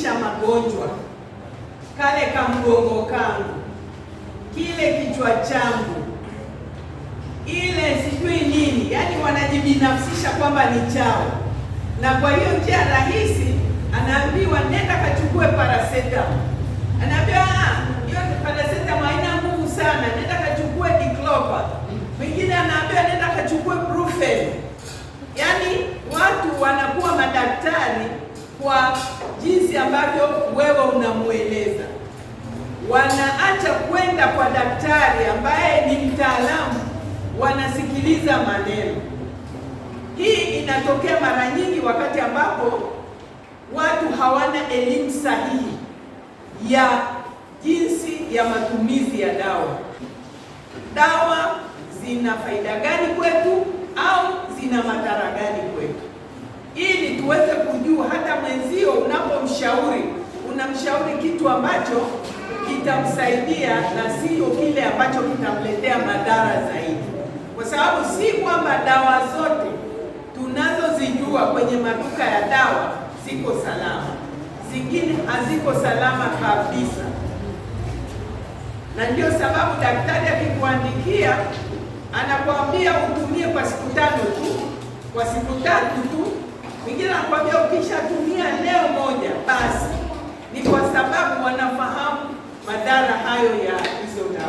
wanasababisha magonjwa, kale kamgongo kangu, kile kichwa changu, ile sijui nini, yaani wanajibinafsisha kwamba ni chao. Na kwa hiyo njia rahisi, anaambiwa nenda kachukue paracetamol. Anaambiwa hiyo paracetamol haina nguvu sana, nenda kachukue diclofenac. Mwingine anaambiwa nenda kachukue brufen. Yaani watu wanakuwa madaktari kwa jinsi ambavyo wewe unamueleza. Wanaacha kwenda kwa daktari ambaye ni mtaalamu, wanasikiliza maneno. Hii inatokea mara nyingi wakati ambapo watu hawana elimu sahihi ya jinsi ya matumizi ya dawa. Dawa zina faida gani kwetu au zina madhara gani kwetu, ili tuweze kujua. Hata mwenzio unapomshauri, unamshauri kitu ambacho kitamsaidia na sio kile ambacho kitamletea madhara zaidi, kwa sababu si kwamba dawa zote tunazozijua kwenye maduka ya dawa ziko salama. Zingine haziko salama kabisa, na ndio sababu daktari akikuandikia anakuambia utumie kwa siku 5 tu, kwa siku 3 tu. Mwingine anakuambia ukishatumia leo moja basi. Ni kwa sababu wanafahamu madhara hayo ya hizo dawa.